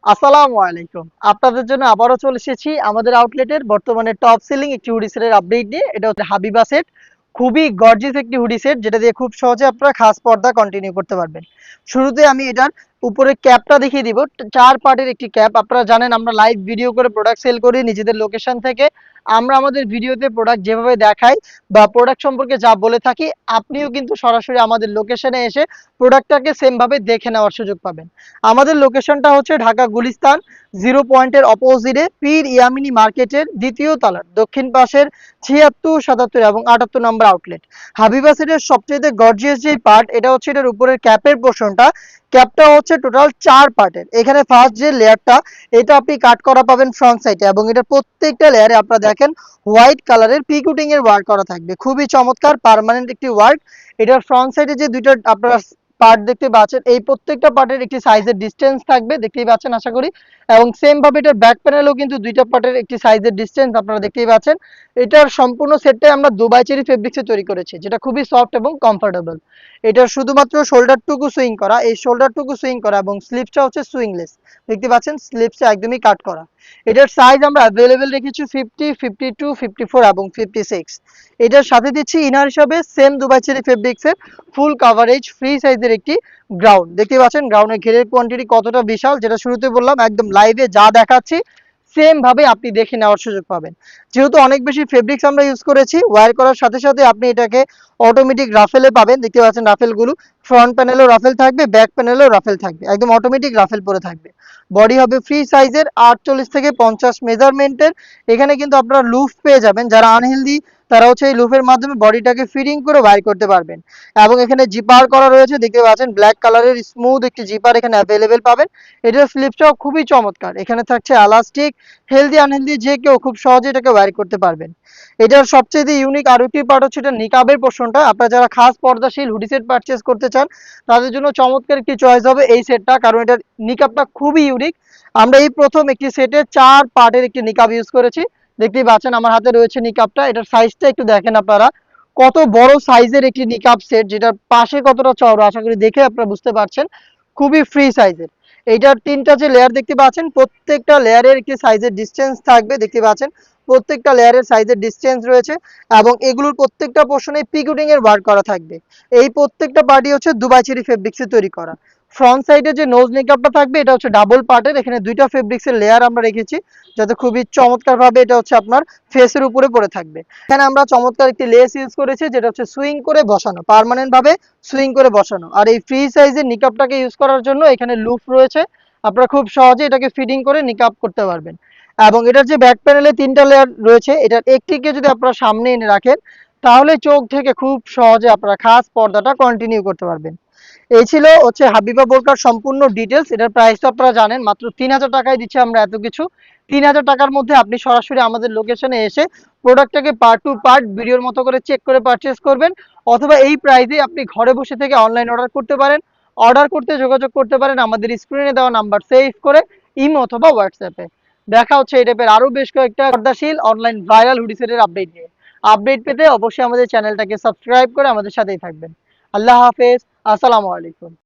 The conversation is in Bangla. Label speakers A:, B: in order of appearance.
A: আসসালামু আলাইকুম। আপনাদের জন্য আবারও চলে এসেছি আমাদের আউটলেটের বর্তমানে টপ সেলিং একটি হুডি সেটের আপডেট নিয়ে। এটা হচ্ছে হাবিবা সেট। খুবই গর্জিয়াস একটি হুডি সেট যেটা দিয়ে খুব সহজে আপনারা খাস পর্দা কন্টিনিউ করতে পারবেন। শুরুতে আমি এটার উপরে ক্যাপটা দেখিয়ে দিব। ৪ পার্টের একটি ক্যাপ। আপনারা জানেন আমরা লাইভ ভিডিও করে প্রোডাক্ট সেল করি নিজেদের লোকেশন থেকে। আমরা আমাদের ভিডিওতে প্রোডাক্ট যেভাবে দেখাই বা প্রোডাক্ট সম্পর্কে যা বলে থাকি, আপনিও কিন্তু সরাসরি আমাদের লোকেশনে এসে প্রোডাক্টটাকে সেম ভাবে দেখে নেওয়ার সুযোগ পাবেন। আমাদের লোকেশনটা হচ্ছে ঢাকা গুলিস্তান 0 পয়েন্টের অপোজিটে পীর ইয়ামিনী মার্কেটের দ্বিতীয় তলার দক্ষিণ পাশের ৭৬, ৭৭ এবং ৭৮ নম্বর আউটলেট। হাবিবা সেটের সবচেয়ে গর্জিয়াস যে পার্ট এটা হচ্ছে এটার উপরের ক্যাপের পোর্শনটা। ক্যাপটা হচ্ছে টোটাল ৪ পার্টের। এখানে ফার্স্ট যে লেয়ারটা এটা আপনি কাট করা পাবেন ফ্রন্ট সাইডে এবং এটা প্রত্যেকটা লেয়ারে আপনারা দেখেন হোয়াইট কালারের পিকুটিং এর ওয়ার্ক করা থাকবে। খুবই চমৎকার পার্মানেন্ট একটি ওয়ার্ক। এটার ফ্রন্ট সাইডে যে দুইটা আপনারা পার্ট দেখতে পাচ্ছেন এই প্রত্যেকটা পার্টের একটি সাইজের ডিসটেন্স থাকবে, দেখতেই পাচ্ছেন আশা করি। এবং সেম ভাবে এটার ব্যাক প্যানেলও কিন্তু দুইটা পার্টের একটি সাইজের ডিসটেন্স আপনারা দেখতেই পাচ্ছেন। এটার সম্পূর্ণ সেটটাই আমরা দুবাই চেরি ফেব্রিক্সে তৈরি করেছি, যেটা খুবই সফট এবং কমফোর্টেবল। এটার শুধুমাত্র শোল্ডারটুকু সুইং করা, এই শোল্ডারটুকু সুইং করা এবং স্লিপসটা হচ্ছে সুইংলেস। দেখতে পাচ্ছেন স্লিপসটা একদমই কাট করা। এটার সাইজ আমরা অ্যাভেলেবেল রেখেছি 50, 52, 54 এবং 56। এটার সাথে দিচ্ছি ইনার হিসাবে সেম দুবাই চেরি ফেব্রিক্সের ফুল কাভারেজ ফ্রি সাইজের একটি গ্রাউন্ড। দেখতে পাচ্ছেন গ্রাউন্ডের ঘেরের কোয়ান্টিটি কতটা বিশাল, যেটা শুরুতে বললাম একদম লাইভে যা দেখাচ্ছি সেম ভাবে আপনি দেখে নেওয়ার সুযোগ পাবেন। যেহেতু অনেক বেশি ফেব্রিক্স আমরা ইউজ করেছি, ওয়্যার করার সাথে সাথে আপনি এটাকে অটোমেটিক রাফেলে পাবেন। দেখতে পাচ্ছেন রাফেলগুলো ফ্রন্ট প্যানেলেও রাফেল থাকবে, ব্যাক প্যানেলেও রাফেল থাকবে, একদম অটোমেটিক রাফেল পরে থাকবে। বডি হবে ফ্রি সাইজের 48 থেকে 50 মেজারমেন্টের। এখানে কিন্তু আপনারা লুফ পেয়ে যাবেন। যারা আনহেলদি তারা হচ্ছে এই লুফের মাধ্যমে বডিটাকে ফিটিং করে ওয়্যার করতে পারবেন। এবং এখানে জিপার করা রয়েছে, দেখতে পাচ্ছেন ব্ল্যাক কালারের স্মুথ একটি জিপার এখানে অ্যাভেলেবেল পাবেন। এটার স্লিপসটাও খুবই চমৎকার। এখানে থাকছে এলাস্টিক। হেলদি আনহেলদি যে কেউ খুব সহজে এটাকে ওয়্যার করতে পারবেন। এটার সবচেয়ে ইউনিক আরো একটি পার্ট হচ্ছে এটা নিকাবের পোর্শনটা। আপনারা যারা খাস পর্দাশীল হুডি সেট পারচেজ করতে চান তাদের জন্য চমৎকার একটি চয়েস হবে এই সেটটা, কারণ এটার নিকাবটা খুবই ইউনিক। আমরা এই প্রথম একটি সেটে ৪ পার্টের একটি নিকাব ইউজ করেছি। দেখতেই পাচ্ছেন আমার হাতে রয়েছে নিকাবটা। এটার সাইজটা একটু দেখেন আপনারা, কত বড় সাইজের একটি নিকাব সেট, যেটার পাশে কতটা চওড়া আশা করি দেখে আপনারা বুঝতে পারছেন। খুবই ফ্রি সাইজের। এইটার ৩টা যে লেয়ার দেখতে পাচ্ছেন প্রত্যেকটা লেয়ারের একটি সাইজের ডিসটেন্স থাকবে। দেখতে পাচ্ছেন প্রত্যেকটা লেয়ারের সাইজের ডিসটেন্স রয়েছে এবং এগুলোর প্রত্যেকটা পোর্শনে পিকুটিং এর ওয়ার্ক করা থাকবে। এই প্রত্যেকটা পার্টি হচ্ছে দুবাই চেরি ফেব্রিক্সে তৈরি করা। ফ্রন্ট সাইডে যে নোজ নিকাবটা থাকবে এটা হচ্ছে ডাবল পার্টের। এখানে দুইটা ফেব্রিক্সের লেয়ার আমরা রেখেছি যাতে খুবই চমৎকার ভাবে এটা হচ্ছে আপনার ফেসের উপরে পড়ে থাকবে। এখানে আমরা চমৎকার একটি লেস ইউজ করেছি যেটা হচ্ছে সুইং করে বসানো, পার্মানেন্ট ভাবে সুইং করে বসানো। আর এই ফ্রি সাইজের নিকাবটাকে ইউজ করার জন্য এখানে লুপ রয়েছে, আপনারা খুব সহজে এটাকে ফিটিং করে নিকাব করতে পারবেন। এবং এটার যে ব্যাক প্যানেলে ৩টা লেয়ার রয়েছে, এটার একটিকে যদি আপনারা সামনে এনে রাখেন তাহলে চোখ থেকে খুব সহজে আপনারা খাস পর্দাটা কন্টিনিউ করতে পারবেন। এই ছিল হচ্ছে হাবিবা বোরকার সম্পূর্ণ ডিটেলস। এটার প্রাইস তো আপনারা জানেন, মাত্র ৩,০০০ টাকায় দিচ্ছি আমরা এত কিছু। ৩,০০০ টাকার মধ্যে আপনি সরাসরি আমাদের লোকেশনে এসে প্রোডাক্টটাকে পার্ট টু পার্ট ভিডিওর মতো করে চেক করে পারচেস করবেন, অথবা এই প্রাইসে আপনি ঘরে বসে থেকে অনলাইন অর্ডার করতে পারেন। অর্ডার করতে যোগাযোগ করতে পারেন আমাদের স্ক্রিনে দেওয়া নাম্বার সেভ করে ইমো অথবা হোয়াটসঅ্যাপে। দেখা হচ্ছে এই টাইপের আরো বেশ কয়েকটা পর্দাশীল অনলাইন ভাইরাল হুডি সেটের আপডেট নিয়ে। আপডেট পেতে অবশ্যই আমাদের চ্যানেলটাকে সাবস্ক্রাইব করে আমাদের সাথেই থাকবেন। আল্লাহ হাফেজ। আসসালামু আলাইকুম।